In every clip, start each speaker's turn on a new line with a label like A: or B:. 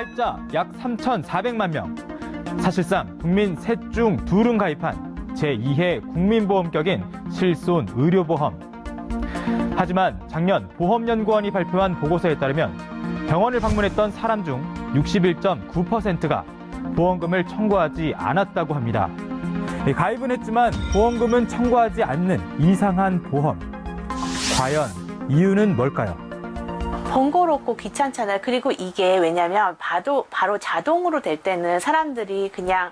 A: 가입자 약 3,400만 명. 사실상 국민 셋 중 둘은 가입한 제2의 국민보험격인 실손 의료보험. 하지만 작년 보험연구원이 발표한 보고서에 따르면 병원을 방문했던 사람 중 61.9%가 보험금을 청구하지 않았다고 합니다. 가입은 했지만 보험금은 청구하지 않는 이상한 보험. 과연 이유는 뭘까요?
B: 번거롭고 귀찮잖아요. 그리고 이게 왜냐면 바로 자동으로 될 때는 사람들이 그냥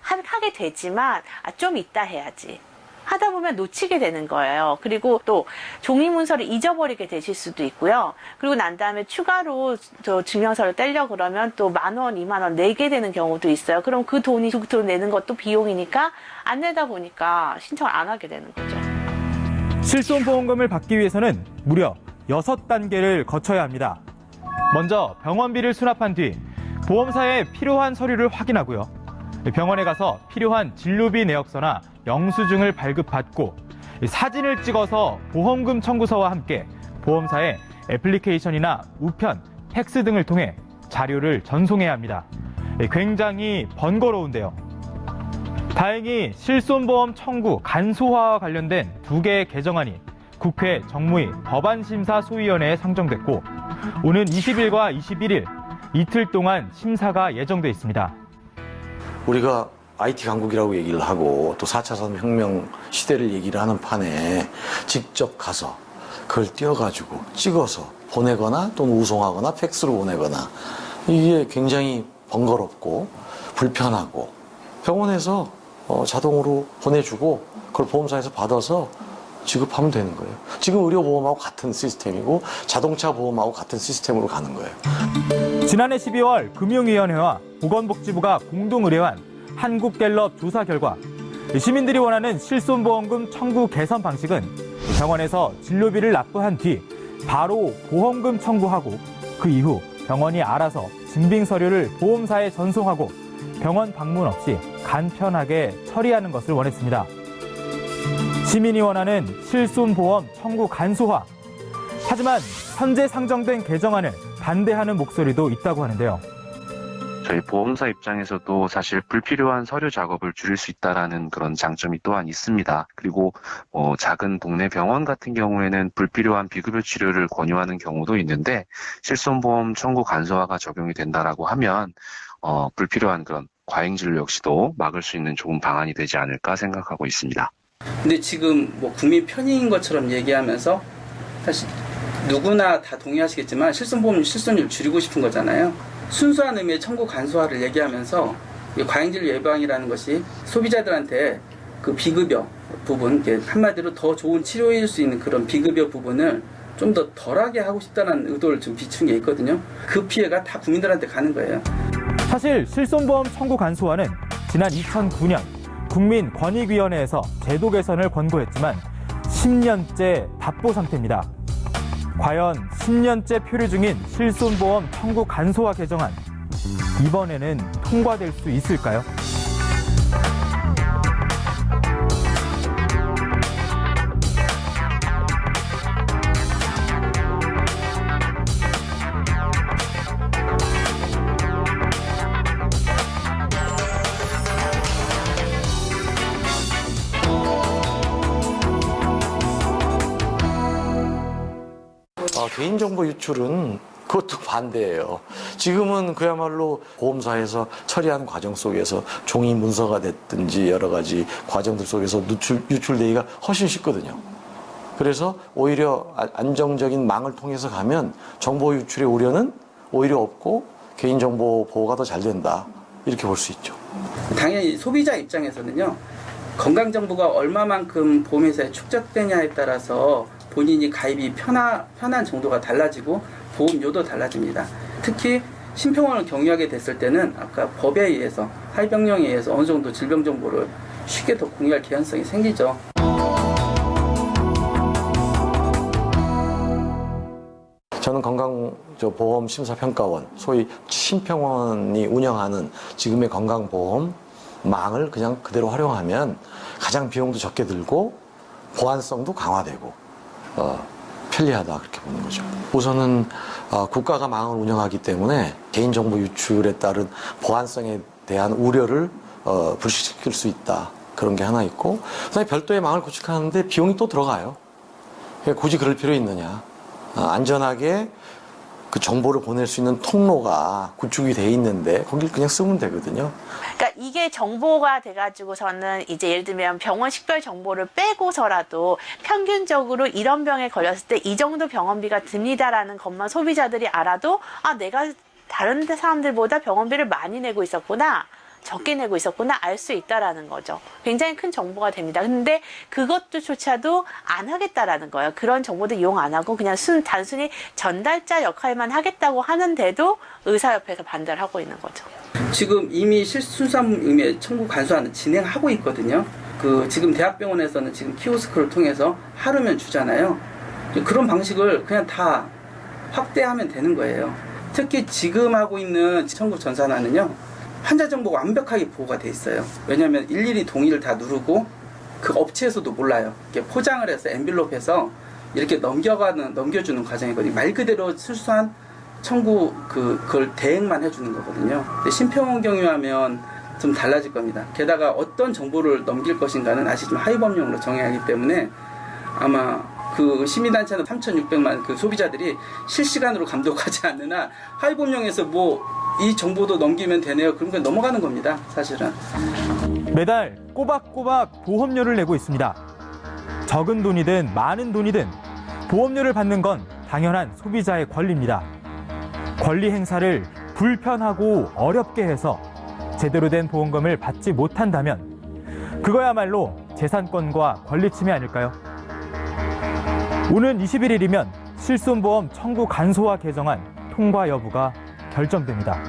B: 하게 되지만 좀 이따 해야지. 하다 보면 놓치게 되는 거예요. 그리고 또 종이 문서를 잊어버리게 되실 수도 있고요. 그리고 난 다음에 추가로 저 증명서를 떼려 그러면 또 10,000원, 20,000원 내게 되는 경우도 있어요. 그럼 그 돈이 내는 것도 비용이니까 안 내다 보니까 신청을 안 하게 되는 거죠.
A: 실손보험금을 받기 위해서는 무려 6단계를 거쳐야 합니다. 먼저 병원비를 수납한 뒤 보험사에 필요한 서류를 확인하고요. 병원에 가서 필요한 진료비 내역서나 영수증을 발급받고 사진을 찍어서 보험금 청구서와 함께 보험사에 애플리케이션이나 우편, 팩스 등을 통해 자료를 전송해야 합니다. 굉장히 번거로운데요. 다행히 실손보험 청구 간소화와 관련된 2개의 개정안이 국회 정무위 법안심사소위원회에 상정됐고 오는 20일과 21일 이틀 동안 심사가 예정돼 있습니다.
C: 우리가 IT 강국이라고 얘기를 하고 또 4차 산업혁명 시대를 얘기를 하는 판에 직접 가서 그걸 띄워가지고 찍어서 보내거나 또는 우송하거나 팩스로 보내거나 이게 굉장히 번거롭고 불편하고 병원에서 자동으로 보내주고 그걸 보험사에서 받아서 지급하면 되는 거예요. 지금 의료보험하고 같은 시스템이고 자동차 보험하고 같은 시스템으로 가는 거예요.
A: 지난해 12월 금융위원회와 보건복지부가 공동 의뢰한 한국갤럽 조사 결과 시민들이 원하는 실손보험금 청구 개선 방식은 병원에서 진료비를 납부한 뒤 바로 보험금 청구하고 그 이후 병원이 알아서 증빙 서류를 보험사에 전송하고 병원 방문 없이 간편하게 처리하는 것을 원했습니다. 시민이 원하는 실손보험 청구 간소화. 하지만 현재 상정된 개정안을 반대하는 목소리도 있다고 하는데요.
D: 저희 보험사 입장에서도 사실 불필요한 서류 작업을 줄일 수 있다라는 그런 장점이 또한 있습니다. 그리고 작은 동네 병원 같은 경우에는 불필요한 비급여 치료를 권유하는 경우도 있는데 실손보험 청구 간소화가 적용이 된다라고 하면 불필요한 그런 과잉 진료 역시도 막을 수 있는 좋은 방안이 되지 않을까 생각하고 있습니다.
E: 근데 지금 국민 편의인 것처럼 얘기하면서 사실 누구나 다 동의하시겠지만 실손보험 실손율 줄이고 싶은 거잖아요. 순수한 의미의 청구 간소화를 얘기하면서 과잉진료 예방이라는 것이 소비자들한테 그 비급여 부분, 한마디로 더 좋은 치료일 수 있는 그런 비급여 부분을 좀 더 덜하게 하고 싶다는 의도를 좀 비춘 게 있거든요. 그 피해가 다 국민들한테 가는 거예요.
A: 사실 실손보험 청구 간소화는 지난 2009년 국민권익위원회에서 제도 개선을 권고했지만 10년째 답보 상태입니다. 과연 10년째 표류 중인 실손보험 청구 간소화 개정안, 이번에는 통과될 수 있을까요?
C: 개인정보 유출은 그것도 반대예요. 지금은 그야말로 보험사에서 처리하는 과정 속에서 종이 문서가 됐든지 여러 가지 과정들 속에서 유출되기가 훨씬 쉽거든요. 그래서 오히려 안정적인 망을 통해서 가면 정보 유출의 우려는 오히려 없고 개인정보 보호가 더 잘 된다. 이렇게 볼 수 있죠.
E: 당연히 소비자 입장에서는요. 건강정보가 얼마만큼 보험회사에 축적되냐에 따라서 본인이 가입이 편한 정도가 달라지고 보험료도 달라집니다. 특히 심평원을 경유하게 됐을 때는 아까 법에 의해서 하위병령에 의해서 어느 정도 질병 정보를 쉽게 더 공유할 개연성이 생기죠.
C: 저는 건강보험심사평가원, 소위 심평원이 운영하는 지금의 건강보험망을 그냥 그대로 활용하면 가장 비용도 적게 들고 보안성도 강화되고 편리하다 그렇게 보는 거죠. 우선은 국가가 망을 운영하기 때문에 개인정보 유출에 따른 보안성에 대한 우려를 불식시킬 수 있다. 그런 게 하나 있고, 그다음에 별도의 망을 구축하는데 비용이 또 들어가요. 굳이 그럴 필요 있느냐. 안전하게 그 정보를 보낼 수 있는 통로가 구축이 돼 있는데 거길 그냥 쓰면 되거든요.
B: 그러니까 이게 정보가 돼가지고서는 이제 예를 들면 병원 식별 정보를 빼고서라도 평균적으로 이런 병에 걸렸을 때 이 정도 병원비가 듭니다라는 것만 소비자들이 알아도 아, 내가 다른 사람들보다 병원비를 많이 내고 있었구나. 적게 내고 있었구나 알 수 있다라는 거죠. 굉장히 큰 정보가 됩니다. 근데 그것조차도 안 하겠다라는 거예요. 그런 정보도 이용 안 하고 그냥 단순히 전달자 역할만 하겠다고 하는데도 의사협회에서 반대를 하고 있는 거죠.
E: 지금 이미 순수함의 청구 간소화는 진행하고 있거든요. 지금 대학병원에서는 지금 키오스크를 통해서 하루면 주잖아요. 그런 방식을 그냥 다 확대하면 되는 거예요. 특히 지금 하고 있는 청구 전산화는요. 환자 정보가 완벽하게 보호가 돼 있어요. 왜냐하면 일일이 동의를 다 누르고 그 업체에서도 몰라요. 이렇게 포장을 해서 엔빌롭해서 이렇게 넘겨주는 과정이거든요. 말 그대로 순수한 청구 그걸 대행만 해주는 거거든요. 근데 심평원 경유하면 좀 달라질 겁니다. 게다가 어떤 정보를 넘길 것인가는 아직 좀 하위 법령으로 정해야 하기 때문에 아마 그 시민단체는 3,600만 그 소비자들이 실시간으로 감독하지 않는 한 하위 법령에서 이 정보도 넘기면 되네요. 그런 건 넘어가는 겁니다. 사실은.
A: 매달 꼬박꼬박 보험료를 내고 있습니다. 적은 돈이든 많은 돈이든 보험료를 받는 건 당연한 소비자의 권리입니다. 권리 행사를 불편하고 어렵게 해서 제대로 된 보험금을 받지 못한다면 그거야말로 재산권과 권리 침해 아닐까요? 오는 21일이면 실손보험 청구 간소화 개정안 통과 여부가 결정됩니다.